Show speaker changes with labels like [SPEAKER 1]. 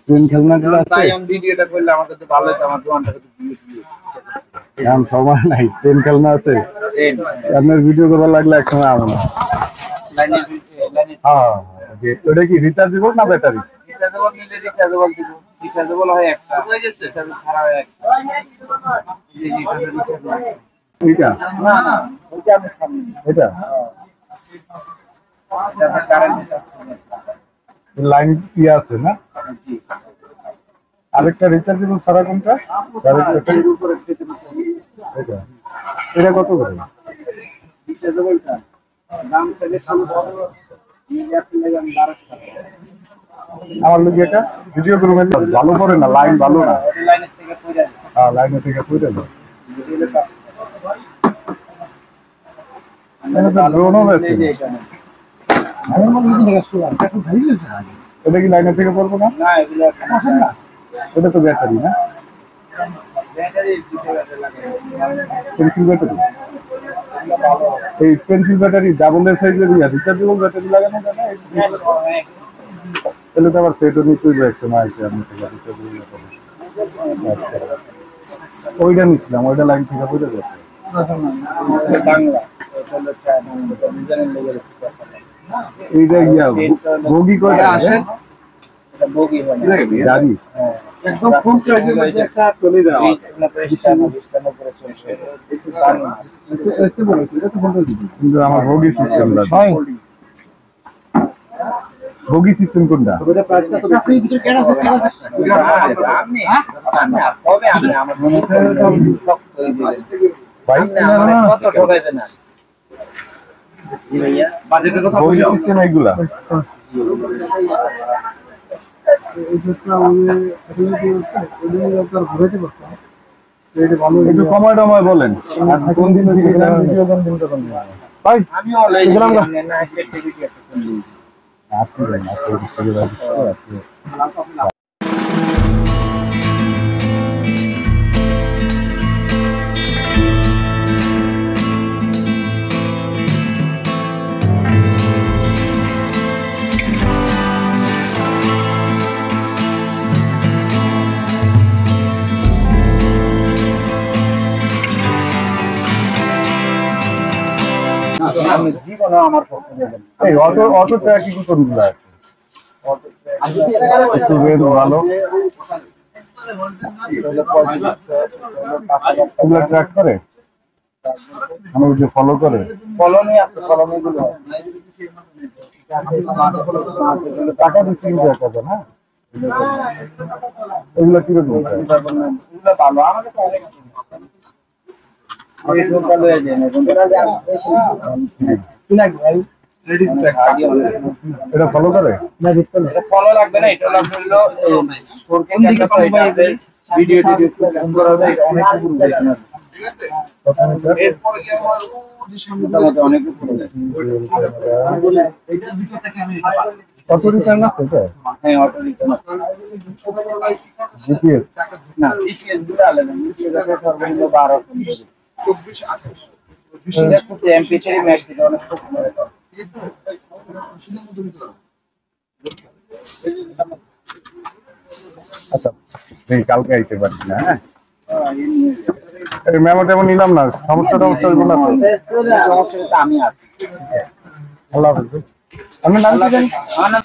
[SPEAKER 1] Train খেলনাগুলো আছে।
[SPEAKER 2] তাই আমি ভিডিওটা করলে আমার কাছে ভালো হতো, আমার দোকানটা
[SPEAKER 1] এখন সময় নাই, ট্রেন খেলনা আছে। আপনার ভিডিও করা লাগলে এক সময় আমার হ্যাঁ। ওটা কি রিচার্জেবল না ব্যাটারি?
[SPEAKER 2] রিচার্জেবল নিলে রিচার্জেবল দিব, রিচার্জেবল হয় একটা, রিচার্জ ছাড়া হয় একটা।
[SPEAKER 1] এইটা
[SPEAKER 2] না না, ওইটা আমি সামনে
[SPEAKER 1] এটা
[SPEAKER 2] এটা কারেন্ট রিচার্জ
[SPEAKER 1] লাইন কি আছে না?
[SPEAKER 2] জি।
[SPEAKER 1] আরেকটা রিচার্জেবল ছাড়া কোনটা?
[SPEAKER 2] এর উপরে
[SPEAKER 1] এটা এটা কত করে?
[SPEAKER 2] রিচার্জেবলটা দাম থেকে 1600 আমি 1200 টাকা।
[SPEAKER 1] আমার লোক এটা ভিডিও করে ভালো করে না, লাইন ভালো না।
[SPEAKER 2] লাইনের থেকে পড়ে যায়।
[SPEAKER 1] হ্যাঁ, লাইনের থেকে পড়ে যায়। ড্রোনও আছে। এটা কি লাইনের থেকে পড়বো না?
[SPEAKER 2] না এগুলো
[SPEAKER 1] না, এটা তো ব্যাটারি না,
[SPEAKER 2] ব্যাটারি দিতে লাগে।
[SPEAKER 1] Pencil battery. এই পেন্সিল ব্যাটারি ডাবল এর সাইজের রিচার্জেবল ব্যাটারি লাগানো যায় না? তাহলে তো আবার সেটও নিতেই যাচ্ছে না, আছে আপনি থেকে রিচার্জেবল ব্যাটারি। ওইটা নিচ্ছিলাম, ওইটা লাইন থেকে পড়ে যাচ্ছে।
[SPEAKER 2] বাংলা
[SPEAKER 1] এইটা গিয়া বগি করে আসে,
[SPEAKER 2] এটা বগি হয় না,
[SPEAKER 1] গাড়ি
[SPEAKER 2] একদম ফুল চার্জের মধ্যে একটা চলে যাওয়া উপরে চলছে।
[SPEAKER 1] কিন্তু আমার বগি সিস্টেম বগি সিস্টেম কোনটা?
[SPEAKER 2] ওটা প্রাইসটা তো কাছে ভিতরে কেন আছে আপনি কবে আপনি আমার মনে
[SPEAKER 1] ভাই
[SPEAKER 2] কত ঠকাইবে না জি ভাইয়া বাজেটের কথা
[SPEAKER 1] বগি সিস্টেম এইগুলা একটু কমায় টমায় বলেন। কোন দিন ভাই
[SPEAKER 2] আমি অনলাইনে না কেটে ভিডিও আমি জীবনে আমার পছন্দ না।
[SPEAKER 1] এই অটো ট্র্যাকিং কোনগুলো আছে? একটু রেট ভালো, এগুলো ট্র্যাক করে আমার যে ফলো করে
[SPEAKER 2] ফলনি আছে, ফলনি গুলো
[SPEAKER 1] টাকা দিচ্ছি কিন্তু একটা না, এগুলো কিরকম?
[SPEAKER 2] এগুলো ভালো আমাদের তো অনেক এই ফোনটা লয়ে যায় না ফোনটা কি লাগবে ভাই লেডিস ব্যাগ
[SPEAKER 1] এটা ফলো করে
[SPEAKER 2] না দিতে এটা ফলো লাগবে না, এটা লাগবে হলো 4K ক্যামেরা ভিডিও খুব সুন্দর হবে, অনেক উপরে যায় না ঠিক আছে। এরপরে কি আমার ওই সামনে অনেক উপরে যায় এইটার ভিতর থেকে আমি
[SPEAKER 1] অটো রিটার্ন আছে এটা?
[SPEAKER 2] হ্যাঁ অটো রিটার্ন আছে
[SPEAKER 1] জিপিএস
[SPEAKER 2] না জিপিএস গুলো আলাদা, জিপিএস এর সর্বনিম্ন 12 24 28 এটা তো MP3 ম্যাচ দিলে অনেক খুব সুন্দর হয় ঠিক আছে।
[SPEAKER 1] আচ্ছা এই কালকে আইতে পারছি না। হ্যাঁ এই মেমো টেমো নিলাম না, সমস্যা হইব না তো?
[SPEAKER 2] সমস্যা আমি আছি।
[SPEAKER 1] আল্লাহ হাফেজ। আমি নাম কি জানি?
[SPEAKER 2] আমার নাম